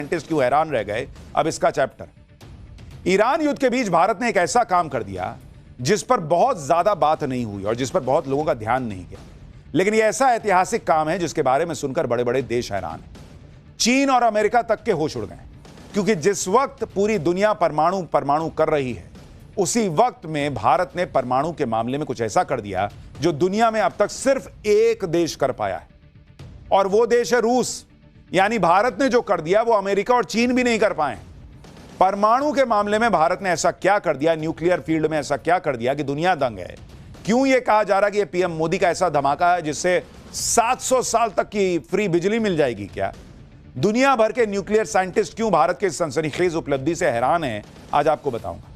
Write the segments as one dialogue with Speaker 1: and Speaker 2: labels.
Speaker 1: Scientist क्यों हैरान रह गए, अब इसका चैप्टर। ईरान युद्ध के बीच भारत ने एक ऐसा काम कर दिया जिस पर बहुत ज्यादा बात नहीं हुई और जिस पर बहुत लोगों का ध्यान नहीं गया, लेकिन यह ऐसा ऐतिहासिक काम है जिसके बारे में सुनकर बड़े बड़े देश हैरान हैं। चीन और अमेरिका तक के होश उड़ गए, क्योंकि जिस वक्त पूरी दुनिया परमाणु कर रही है, उसी वक्त में भारत ने परमाणु के मामले में कुछ ऐसा कर दिया जो दुनिया में अब तक सिर्फ एक देश कर पाया है, और वो देश है रूस। यानी भारत ने जो कर दिया वो अमेरिका और चीन भी नहीं कर पाए। परमाणु के मामले में भारत ने ऐसा क्या कर दिया, न्यूक्लियर फील्ड में ऐसा क्या कर दिया कि दुनिया दंग है। क्यों यह कहा जा रहा कि ये पीएम मोदी का ऐसा धमाका है जिससे 700 साल तक की फ्री बिजली मिल जाएगी? क्या दुनिया भर के न्यूक्लियर साइंटिस्ट क्यों भारत के सनसनीखेज उपलब्धि से हैरान हैं, आज आपको बताऊंगा,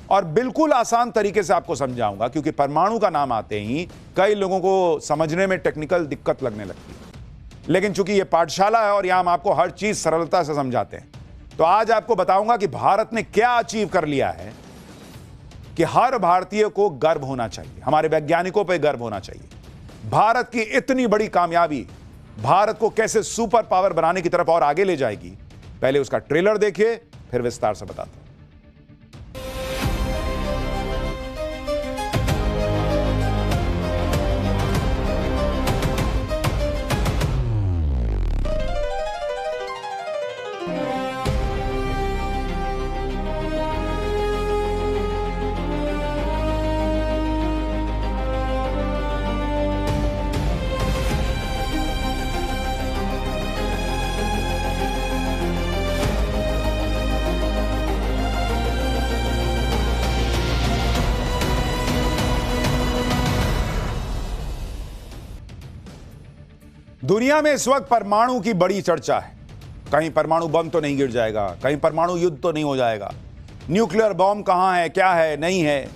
Speaker 1: और बिल्कुल आसान तरीके से आपको समझाऊंगा, क्योंकि परमाणु का नाम आते ही कई लोगों को समझने में टेक्निकल दिक्कत लगने लगती है। लेकिन चूंकि यह पाठशाला है और यहां हम आपको हर चीज सरलता से समझाते हैं, तो आज आपको बताऊंगा कि भारत ने क्या अचीव कर लिया है कि हर भारतीय को गर्व होना चाहिए, हमारे वैज्ञानिकों पर गर्व होना चाहिए। भारत की इतनी बड़ी कामयाबी भारत को कैसे सुपर पावर बनाने की तरफ और आगे ले जाएगी, पहले उसका ट्रेलर देखिए, फिर विस्तार से बताता हूं। दुनिया में इस वक्त परमाणु की बड़ी चर्चा है। कहीं परमाणु बम तो नहीं गिर जाएगा, कहीं परमाणु युद्ध तो नहीं हो जाएगा, न्यूक्लियर बम कहां है, क्या है, नहीं है,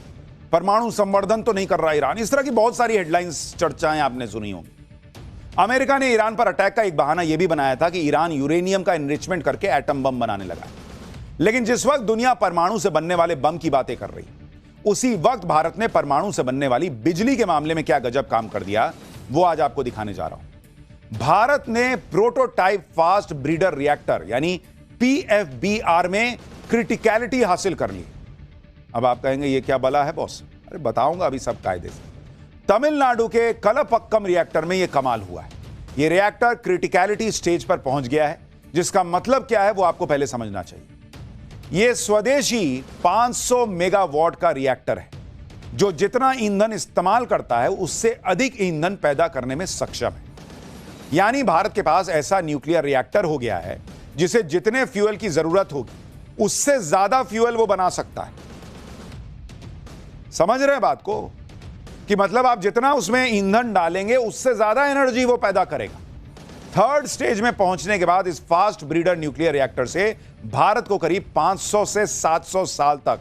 Speaker 1: परमाणु संवर्धन तो नहीं कर रहा ईरान। इस तरह की बहुत सारी हेडलाइंस, चर्चाएं आपने सुनी होंगी। अमेरिका ने ईरान पर अटैक का एक बहाना यह भी बनाया था कि ईरान यूरेनियम का एनरिचमेंट करके एटम बम बनाने लगा। लेकिन जिस वक्त दुनिया परमाणु से बनने वाले बम की बातें कर रही, उसी वक्त भारत ने परमाणु से बनने वाली बिजली के मामले में क्या गजब काम कर दिया, वो आज आपको दिखाने जा रहा हूं। भारत ने प्रोटोटाइप फास्ट ब्रीडर रिएक्टर यानी पीएफबीआर में क्रिटिकलिटी हासिल कर ली। अब आप कहेंगे ये क्या बला है बॉस? अरे बताऊंगा अभी सब कायदे से। तमिलनाडु के कलपक्कम रिएक्टर में यह कमाल हुआ है। यह रिएक्टर क्रिटिकलिटी स्टेज पर पहुंच गया है, जिसका मतलब क्या है वो आपको पहले समझना चाहिए। यह स्वदेशी 500 मेगावाट का रिएक्टर है, जो जितना ईंधन इस्तेमाल करता है उससे अधिक ईंधन पैदा करने में सक्षम है। यानी भारत के पास ऐसा न्यूक्लियर रिएक्टर हो गया है जिसे जितने फ्यूल की जरूरत होगी उससे ज्यादा फ्यूल वो बना सकता है। समझ रहे हैं बात को? कि मतलब आप जितना उसमें ईंधन डालेंगे उससे ज्यादा एनर्जी वो पैदा करेगा। थर्ड स्टेज में पहुंचने के बाद इस फास्ट ब्रीडर न्यूक्लियर रिएक्टर से भारत को करीब 500 से 700 साल तक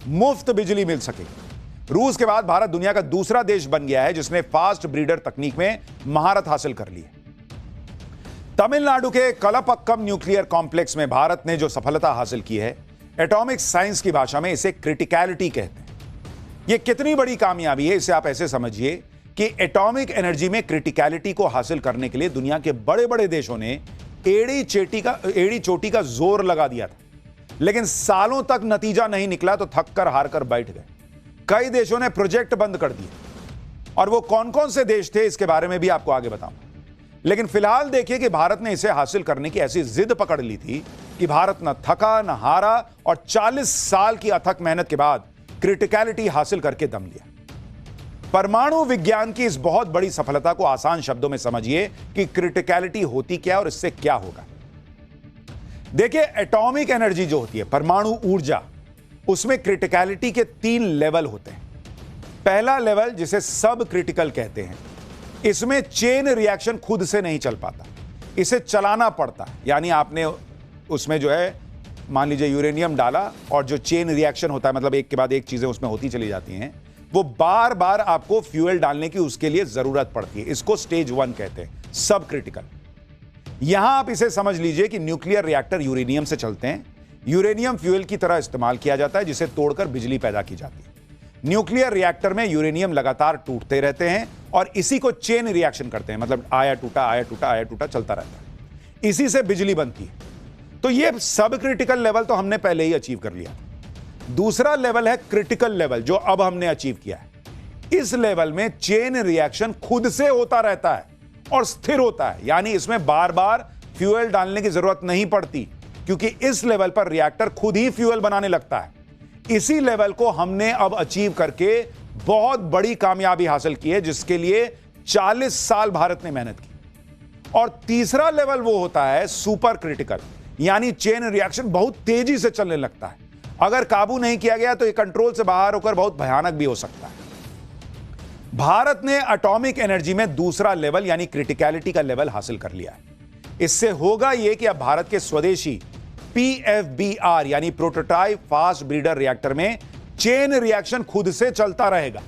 Speaker 1: मुफ्त बिजली मिल सकेगी। रूस के बाद भारत दुनिया का दूसरा देश बन गया है जिसने फास्ट ब्रीडर तकनीक में महारत हासिल कर ली है। तमिलनाडु के कलपक्कम न्यूक्लियर कॉम्प्लेक्स में भारत ने जो सफलता हासिल की है, एटॉमिक साइंस की भाषा में इसे क्रिटिकलिटी कहते हैं। यह कितनी बड़ी कामयाबी है इसे आप ऐसे समझिए कि एटॉमिक एनर्जी में क्रिटिकलिटी को हासिल करने के लिए दुनिया के बड़े बड़े देशों ने एड़ी चोटी का जोर लगा दिया था, लेकिन सालों तक नतीजा नहीं निकला तो थक कर हार कर बैठ गए। कई देशों ने प्रोजेक्ट बंद कर दिए, और वो कौन कौन से देश थे इसके बारे में भी आपको आगे बताऊंगा। लेकिन फिलहाल देखिए कि भारत ने इसे हासिल करने की ऐसी जिद पकड़ ली थी कि भारत न थका न हारा, और 40 साल की अथक मेहनत के बाद क्रिटिकलिटी हासिल करके दम लिया। परमाणु विज्ञान की इस बहुत बड़ी सफलता को आसान शब्दों में समझिए कि क्रिटिकलिटी होती क्या और इससे क्या होगा। देखिए, एटॉमिक एनर्जी जो होती है, परमाणु ऊर्जा, उसमें क्रिटिकलिटी के 3 लेवल होते हैं। पहला लेवल जिसे सब क्रिटिकल कहते हैं, इसमें चेन रिएक्शन खुद से नहीं चल पाता, इसे चलाना पड़ता है। यानी आपने उसमें जो है मान लीजिए यूरेनियम डाला और जो चेन रिएक्शन होता है, मतलब एक के बाद एक चीजें उसमें होती चली जाती हैं, वो बार बार आपको फ्यूल डालने की उसके लिए जरूरत पड़ती है। इसको स्टेज 1 कहते हैं, सब क्रिटिकल। यहां आप इसे समझ लीजिए कि न्यूक्लियर रिएक्टर यूरेनियम से चलते हैं। यूरेनियम फ्यूल की तरह इस्तेमाल किया जाता है, जिसे तोड़कर बिजली पैदा की जाती है। न्यूक्लियर रिएक्टर में यूरेनियम लगातार टूटते रहते हैं और इसी को चेन रिएक्शन करते हैं, मतलब आया टूटा आया टूटा आया टूटा चलता रहता है। इसी से बिजली बनती है। तो ये सब क्रिटिकल लेवल तो हमने पहले ही अचीव कर लिया। दूसरा लेवल है क्रिटिकल लेवल, जो अब हमने अचीव किया है। इस लेवल में चेन रिएक्शन खुद से होता रहता है और स्थिर होता है, यानी इसमें बार बार फ्यूल डालने की जरूरत नहीं पड़ती, क्योंकि इस लेवल पर रिएक्टर खुद ही फ्यूल बनाने लगता है। इसी लेवल को हमने अब अचीव करके बहुत बड़ी कामयाबी हासिल की है, जिसके लिए 40 साल भारत ने मेहनत की। और तीसरा लेवल वो होता है सुपर क्रिटिकल, यानी चेन रिएक्शन बहुत तेजी से चलने लगता है। अगर काबू नहीं किया गया तो ये कंट्रोल से बाहर होकर बहुत भयानक भी हो सकता है। भारत ने एटॉमिक एनर्जी में दूसरा लेवल यानी क्रिटिकलिटी का लेवल हासिल कर लिया है। इससे होगा यह कि अब भारत के स्वदेशी PFBR यानी प्रोटोटाइप फास्ट ब्रीडर रिएक्टर में चेन रिएक्शन खुद से चलता रहेगा।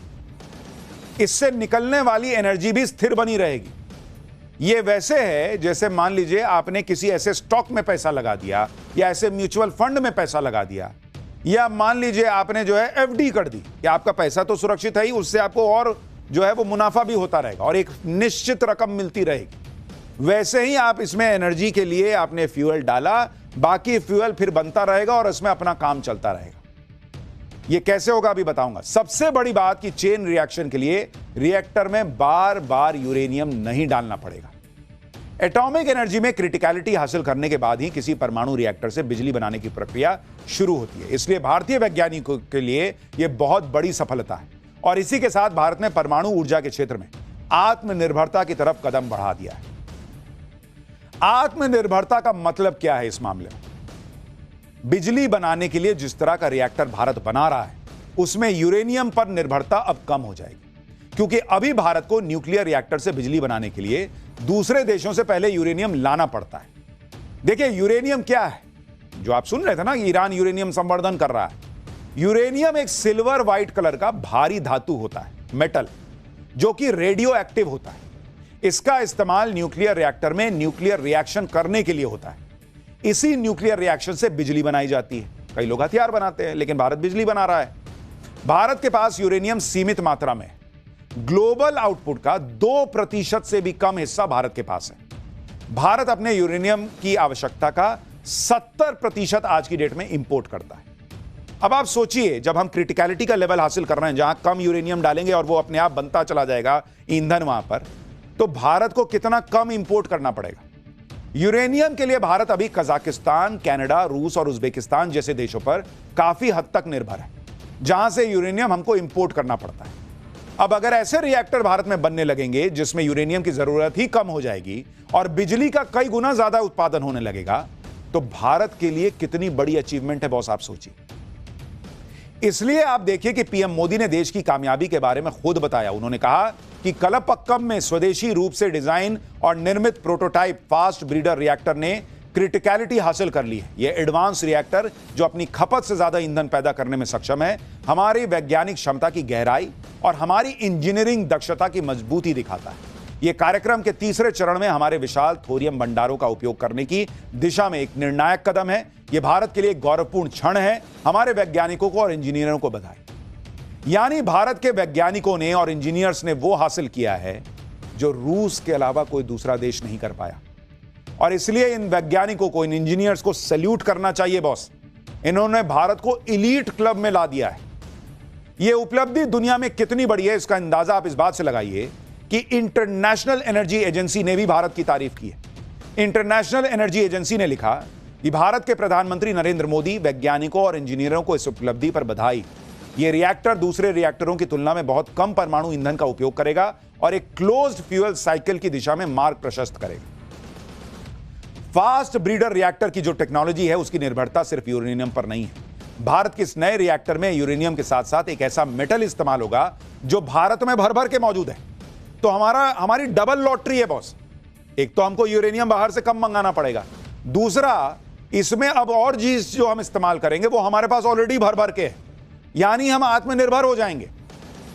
Speaker 1: इससे निकलने वाली एनर्जी भी स्थिर बनी रहेगी। यह वैसे है जैसे मान लीजिए आपने किसी ऐसे स्टॉक में पैसा लगा दिया, या ऐसे म्यूचुअल फंड में पैसा लगा दिया, या मान लीजिए आपने जो है FD कर दी, कि आपका पैसा तो सुरक्षित है ही, उससे आपको और जो है वो मुनाफा भी होता रहेगा और एक निश्चित रकम मिलती रहेगी। वैसे ही आप इसमें एनर्जी के लिए आपने फ्यूल डाला, बाकी फ्यूल फिर बनता रहेगा और इसमें अपना काम चलता रहेगा। यह कैसे होगा अभी बताऊंगा। सबसे बड़ी बात कि चेन रिएक्शन के लिए रिएक्टर में बार बार यूरेनियम नहीं डालना पड़ेगा। एटॉमिक एनर्जी में क्रिटिकलिटी हासिल करने के बाद ही किसी परमाणु रिएक्टर से बिजली बनाने की प्रक्रिया शुरू होती है। इसलिए भारतीय वैज्ञानिकों के लिए यह बहुत बड़ी सफलता है और इसी के साथ भारत ने परमाणु ऊर्जा के क्षेत्र में आत्मनिर्भरता की तरफ कदम बढ़ा दिया है। आत्मनिर्भरता का मतलब क्या है इस मामले में? बिजली बनाने के लिए जिस तरह का रिएक्टर भारत बना रहा है, उसमें यूरेनियम पर निर्भरता अब कम हो जाएगी, क्योंकि अभी भारत को न्यूक्लियर रिएक्टर से बिजली बनाने के लिए दूसरे देशों से पहले यूरेनियम लाना पड़ता है। देखिए यूरेनियम क्या है, जो आप सुन रहे थे ना कि ईरान यूरेनियम संवर्धन कर रहा है। यूरेनियम एक सिल्वर व्हाइट कलर का भारी धातु होता है, मेटल, जो कि रेडियो एक्टिव होता है। इसका इस्तेमाल न्यूक्लियर रिएक्टर में न्यूक्लियर रिएक्शन करने के लिए होता है। इसी न्यूक्लियर रिएक्शन से बिजली बनाई जाती है। कई लोग हथियार बनाते हैं, लेकिन भारत बिजली बना रहा है। भारत के पास यूरेनियम सीमित मात्रा में, ग्लोबल आउटपुट का 2% से भी कम हिस्सा भारत के पास है। भारत अपने यूरेनियम की आवश्यकता का 70% आज की डेट में इंपोर्ट करता है। अब आप सोचिए, जब हम क्रिटिकलिटी का लेवल हासिल कर रहे हैं, जहां कम यूरेनियम डालेंगे और वो अपने आप बनता चला जाएगा ईंधन वहां पर, तो भारत को कितना कम इंपोर्ट करना पड़ेगा। यूरेनियम के लिए भारत अभी कजाकिस्तान, कनाडा, रूस और उज्बेकिस्तान जैसे देशों पर काफी हद तक निर्भर है, जहां से यूरेनियम हमको इंपोर्ट करना पड़ता है। अब अगर ऐसे रिएक्टर भारत में बनने लगेंगे जिसमें यूरेनियम की जरूरत ही कम हो जाएगी और बिजली का कई गुना ज्यादा उत्पादन होने लगेगा, तो भारत के लिए कितनी बड़ी अचीवमेंट है बॉस, आप सोचिए। इसलिए आप देखिए कि पीएम मोदी ने देश की कामयाबी के बारे में खुद बताया। उन्होंने कहा कि कलपक्कम में स्वदेशी रूप से डिजाइन और निर्मित प्रोटोटाइप फास्ट ब्रीडर रिएक्टर ने क्रिटिकलिटी हासिल कर ली है। यह एडवांस रिएक्टर, जो अपनी खपत से ज्यादा ईंधन पैदा करने में सक्षम है, हमारी वैज्ञानिक क्षमता की गहराई और हमारी इंजीनियरिंग दक्षता की मजबूती दिखाता है। यह कार्यक्रम के तीसरे चरण में हमारे विशाल थोरियम भंडारों का उपयोग करने की दिशा में एक निर्णायक कदम है। यह भारत के लिए एक गौरवपूर्ण क्षण है। हमारे वैज्ञानिकों को और इंजीनियरों को बधाई। यानी भारत के वैज्ञानिकों ने और इंजीनियर्स ने वो हासिल किया है जो रूस के अलावा कोई दूसरा देश नहीं कर पाया, और इसलिए इन वैज्ञानिकों को, इन इंजीनियर्स को सैल्यूट करना चाहिए बॉस। इन्होंने भारत को एलीट क्लब में ला दिया है। यह उपलब्धि दुनिया में कितनी बड़ी है, इसका अंदाजा आप इस बात से लगाइए कि इंटरनेशनल एनर्जी एजेंसी ने भी भारत की तारीफ की है। इंटरनेशनल एनर्जी एजेंसी ने लिखा कि भारत के प्रधानमंत्री नरेंद्र मोदी, वैज्ञानिकों और इंजीनियरों को इस उपलब्धि पर बधाई। यह रिएक्टर दूसरे रिएक्टरों की तुलना में बहुत कम परमाणु ईंधन का उपयोग करेगा और एक क्लोज्ड फ्यूल साइकिल की दिशा में मार्ग प्रशस्त करेगा। फास्ट ब्रीडर रिएक्टर की जो टेक्नोलॉजी है, उसकी निर्भरता सिर्फ यूरेनियम पर नहीं है। भारत के इस नए रिएक्टर में यूरेनियम के साथ साथ एक ऐसा मेटल इस्तेमाल होगा जो भारत में भर भर के मौजूद है। तो हमारी डबल लॉटरी है बॉस। एक तो हमको यूरेनियम बाहर से कम मंगाना पड़ेगा, दूसरा इसमें अब और चीज जो हम इस्तेमाल करेंगे वो हमारे पास ऑलरेडी भर भर के है, यानी हम आत्मनिर्भर हो जाएंगे।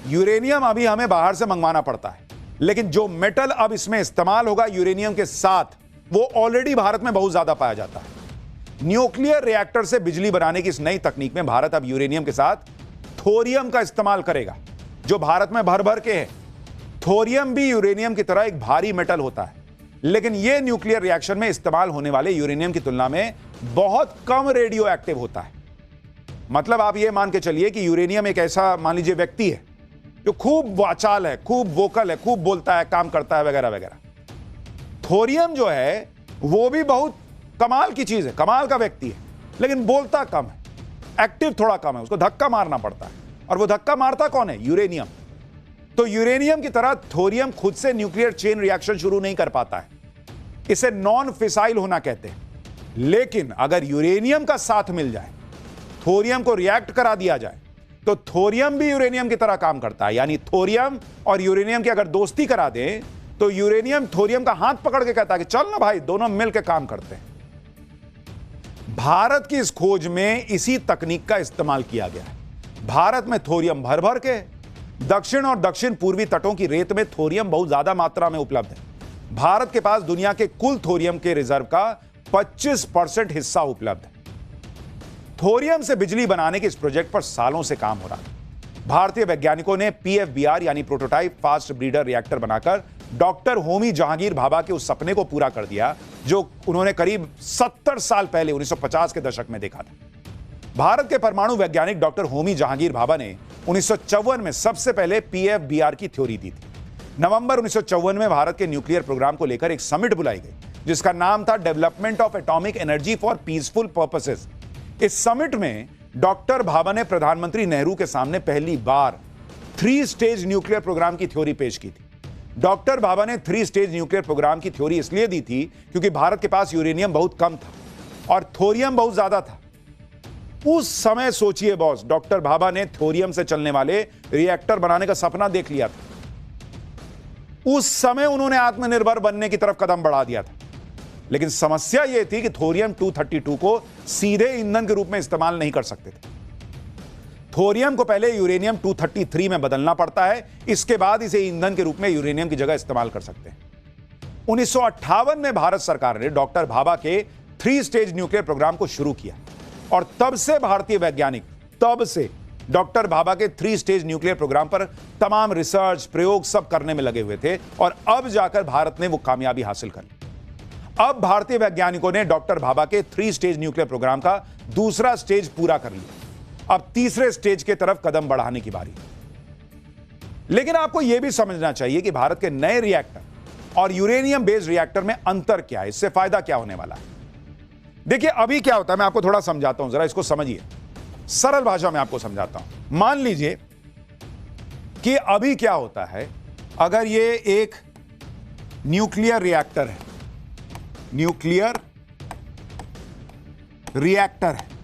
Speaker 1: यूरेनियम अभी हमें बाहर से मंगवाना पड़ता है, लेकिन जो मेटल अब इसमें इस्तेमाल होगा यूरेनियम के साथ, वो ऑलरेडी भारत में बहुत ज्यादा पाया जाता है। न्यूक्लियर रिएक्टर से बिजली बनाने की इस नई तकनीक में भारत अब यूरेनियम के साथ थोरियम का इस्तेमाल करेगा, जो भारत में भर भर के है। थोरियम भी यूरेनियम की तरह एक भारी मेटल होता है, लेकिन यह न्यूक्लियर रिएक्शन में इस्तेमाल होने वाले यूरेनियम की तुलना में बहुत कम रेडियो एक्टिव होता है। मतलब आप ये मान के चलिए कि यूरेनियम एक ऐसा मान लीजिए व्यक्ति है जो खूब वाचाल है, खूब वोकल है, खूब बोलता है, काम करता है वगैरह वगैरह। थोरियम जो है वो भी बहुत कमाल की चीज है, कमाल का व्यक्ति है, लेकिन बोलता कम है, एक्टिव थोड़ा कम है, उसको धक्का मारना पड़ता है। और वो धक्का मारता कौन है? यूरेनियम। तो यूरेनियम की तरह थोरियम खुद से न्यूक्लियर चेन रिएक्शन शुरू नहीं कर पाता है, इसे नॉन फिसाइल होना कहते हैं। लेकिन अगर यूरेनियम का साथ मिल जाए, थोरियम को रिएक्ट करा दिया जाए, तो थोरियम भी यूरेनियम की तरह काम करता है। यानी थोरियम और यूरेनियम की अगर दोस्ती करा दें तो यूरेनियम थोरियम का हाथ पकड़ के कहता है कि चल ना भाई, दोनों मिलकर काम करते हैं। भारत की इस खोज में इसी तकनीक का इस्तेमाल किया गया है। भारत में थोरियम भर भर के, दक्षिण और दक्षिण पूर्वी तटों की रेत में थोरियम बहुत ज्यादा मात्रा में उपलब्ध है। भारत के पास दुनिया के कुल थोरियम के रिजर्व का 25% हिस्सा उपलब्ध है। थोरियम से बिजली बनाने के इस प्रोजेक्ट पर सालों से काम हो रहा है। भारतीय वैज्ञानिकों ने PFBR यानी प्रोटोटाइप फास्ट ब्रीडर रिएक्टर बनाकर डॉक्टर होमी जहांगीर भाभा के उस सपने को पूरा कर दिया जो उन्होंने करीब 70 साल पहले 1950 के दशक में देखा था। भारत के परमाणु वैज्ञानिक डॉक्टर होमी जहांगीर भाभा ने 1954 में सबसे पहले PFBR की थ्योरी दी थी। नवंबर 1954 में भारत के न्यूक्लियर प्रोग्राम को लेकर एक समिट बुलाई गई जिसका नाम था development of atomic energy for peaceful purposes. इस समिट में डॉक्टर भाभा ने प्रधानमंत्री नेहरू के सामने पहली बार 3 स्टेज न्यूक्लियर प्रोग्राम की थ्योरी पेश की थी। डॉक्टर भाभा ने 3 स्टेज न्यूक्लियर प्रोग्राम की थ्योरी इसलिए दी थी क्योंकि भारत के पास यूरेनियम बहुत कम था और थोरियम बहुत ज्यादा था। उस समय सोचिए बॉस, डॉक्टर भाभा ने थोरियम से चलने वाले रिएक्टर बनाने का सपना देख लिया था। उस समय उन्होंने आत्मनिर्भर बनने की तरफ कदम बढ़ा दिया था। लेकिन समस्या यह थी कि थोरियम 232 को सीधे ईंधन के रूप में इस्तेमाल नहीं कर सकते थे। थोरियम को पहले यूरेनियम 233 में बदलना पड़ता है, इसके बाद इसे ईंधन के रूप में यूरेनियम की जगह इस्तेमाल कर सकते हैं। 1958 में भारत सरकार ने डॉक्टर भाभा के 3 स्टेज न्यूक्लियर प्रोग्राम को शुरू किया और तब से भारतीय वैज्ञानिक डॉक्टर भाभा के 3 स्टेज न्यूक्लियर प्रोग्राम पर तमाम रिसर्च प्रयोग सब करने में लगे हुए थे और अब जाकर भारत ने वो कामयाबी हासिल कर ली। अब भारतीय वैज्ञानिकों ने डॉक्टर भाभा के 3 स्टेज न्यूक्लियर प्रोग्राम का दूसरा स्टेज पूरा कर लिया। अब तीसरे स्टेज की तरफ कदम बढ़ाने की बारी। लेकिन आपको यह भी समझना चाहिए कि भारत के नए रिएक्टर और यूरेनियम बेस्ड रिएक्टर में अंतर क्या है, इससे फायदा क्या होने वाला है। देखिए अभी क्या होता है, मैं आपको थोड़ा समझाता हूं, जरा इसको समझिए, सरल भाषा में आपको समझाता हूं। मान लीजिए कि अभी क्या होता है, अगर ये एक न्यूक्लियर रिएक्टर है, न्यूक्लियर रिएक्टर है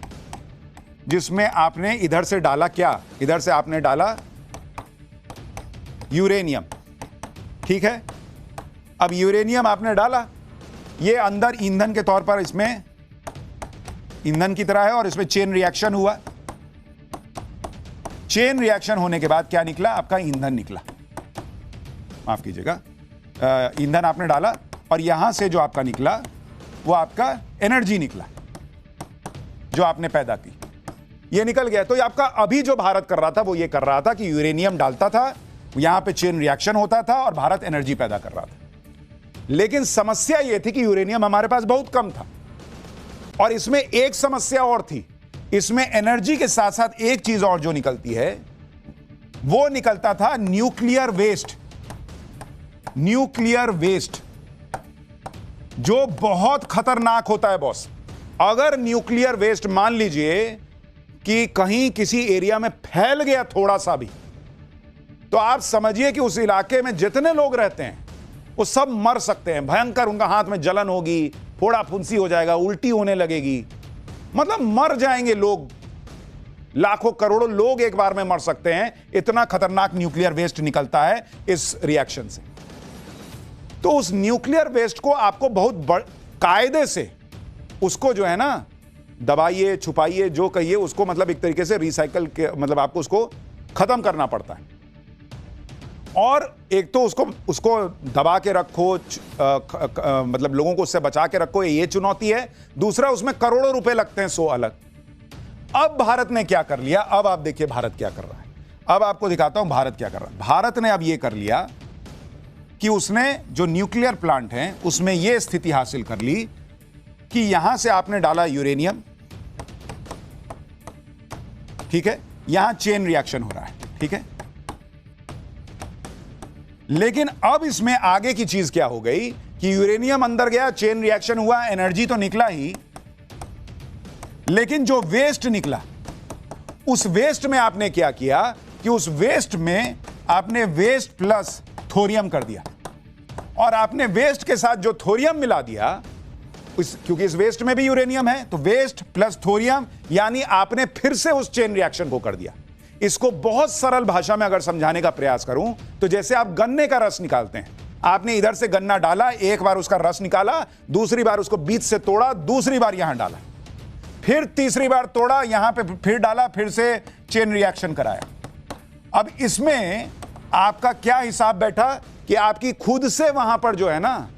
Speaker 1: जिसमें आपने इधर से डाला क्या, इधर से आपने डाला यूरेनियम, ठीक है। अब यूरेनियम आपने डाला, ये अंदर ईंधन के तौर पर इसमें ईंधन की तरह है और इसमें चेन रिएक्शन हुआ। चेन रिएक्शन होने के बाद क्या निकला, आपका ईंधन निकला, माफ कीजिएगा, ईंधन आपने डाला और यहां से जो आपका निकला वो आपका एनर्जी निकला जो आपने पैदा की, ये निकल गया। तो ये आपका अभी जो भारत कर रहा था वो ये कर रहा था कि यूरेनियम डालता था, यहां पे चेन रिएक्शन होता था और भारत एनर्जी पैदा कर रहा था। लेकिन समस्या ये थी कि यूरेनियम हमारे पास बहुत कम था और इसमें एक समस्या और थी, इसमें एनर्जी के साथ साथ एक चीज और जो निकलती है वो निकलता था न्यूक्लियर वेस्ट। न्यूक्लियर वेस्ट जो बहुत खतरनाक होता है बॉस। अगर न्यूक्लियर वेस्ट मान लीजिए कि कहीं किसी एरिया में फैल गया थोड़ा सा भी, तो आप समझिए कि उस इलाके में जितने लोग रहते हैं वो सब मर सकते हैं। भयंकर उनका हाथ में जलन होगी, फोड़ा फुंसी हो जाएगा, उल्टी होने लगेगी, मतलब मर जाएंगे लोग, लाखों करोड़ों लोग एक बार में मर सकते हैं। इतना खतरनाक न्यूक्लियर वेस्ट निकलता है इस रिएक्शन से। तो उस न्यूक्लियर वेस्ट को आपको बहुत कायदे से उसको जो है ना दबाइए, छुपाइए, जो कहिए उसको, मतलब एक तरीके से रिसाइकल के, मतलब आपको उसको खत्म करना पड़ता है। और एक तो उसको दबा के रखो, मतलब लोगों को उससे बचा के रखो, ये चुनौती है। दूसरा, उसमें करोड़ों रुपए लगते हैं, सो अलग। अब भारत ने क्या कर लिया, अब आप देखिए भारत क्या कर रहा है। अब आपको दिखाता हूं भारत क्या कर रहा है। भारत ने अब यह कर लिया कि उसने जो न्यूक्लियर प्लांट है उसमें यह स्थिति हासिल कर ली कि यहां से आपने डाला यूरेनियम, ठीक है, यहां चेन रिएक्शन हो रहा है, ठीक है। लेकिन अब इसमें आगे की चीज क्या हो गई कि यूरेनियम अंदर गया, चेन रिएक्शन हुआ, एनर्जी तो निकला ही, लेकिन जो वेस्ट निकला, उस वेस्ट में आपने क्या किया कि उस वेस्ट में आपने वेस्ट प्लस थोरियम कर दिया, और आपने वेस्ट के साथ जो थोरियम मिला दिया, क्योंकि इस वेस्ट में भी यूरेनियम है, तो वेस्ट प्लस थोरियम, यानी आपने फिर से उस चेन रिएक्शन को कर दिया। इसको बहुत सरल भाषा में अगर समझाने का प्रयास करूं तो जैसे आप गन्ने का रस निकालते हैं, आपने इधर से गन्ना डाला, एक बार उसका रस निकाला, दूसरी बार उसको बीच से तोड़ा, दूसरी बार यहां डाला, फिर तीसरी बार तोड़ा, यहां पे फिर डाला, फिर से चेन रिएक्शन कराया। अब इसमें आपका क्या हिसाब बैठा कि आपकी खुद से वहां पर जो है ना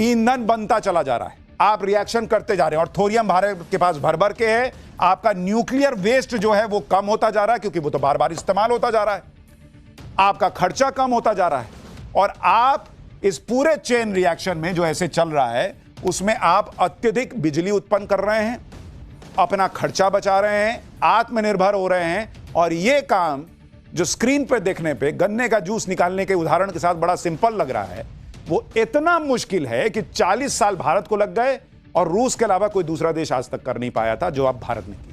Speaker 1: ईंधन बनता चला जा रहा है, आप रिएक्शन करते जा रहे हैं, और थोरियम भारत के पास भर भर के है, आपका न्यूक्लियर वेस्ट जो है वो कम होता जा रहा है, क्योंकि वो तो बार बार इस्तेमाल होता जा रहा है, आपका खर्चा कम होता जा रहा है, और आप इस पूरे चेन रिएक्शन में जो ऐसे चल रहा है उसमें आप अत्यधिक बिजली उत्पन्न कर रहे हैं, अपना खर्चा बचा रहे हैं, आत्मनिर्भर हो रहे हैं। और यह काम जो स्क्रीन पर देखने पे गन्ने का जूस निकालने के उदाहरण के साथ बड़ा सिंपल लग रहा है, वो इतना मुश्किल है कि 40 साल भारत को लग गए, और रूस के अलावा कोई दूसरा देश आज तक कर नहीं पाया था जो अब भारत ने किया।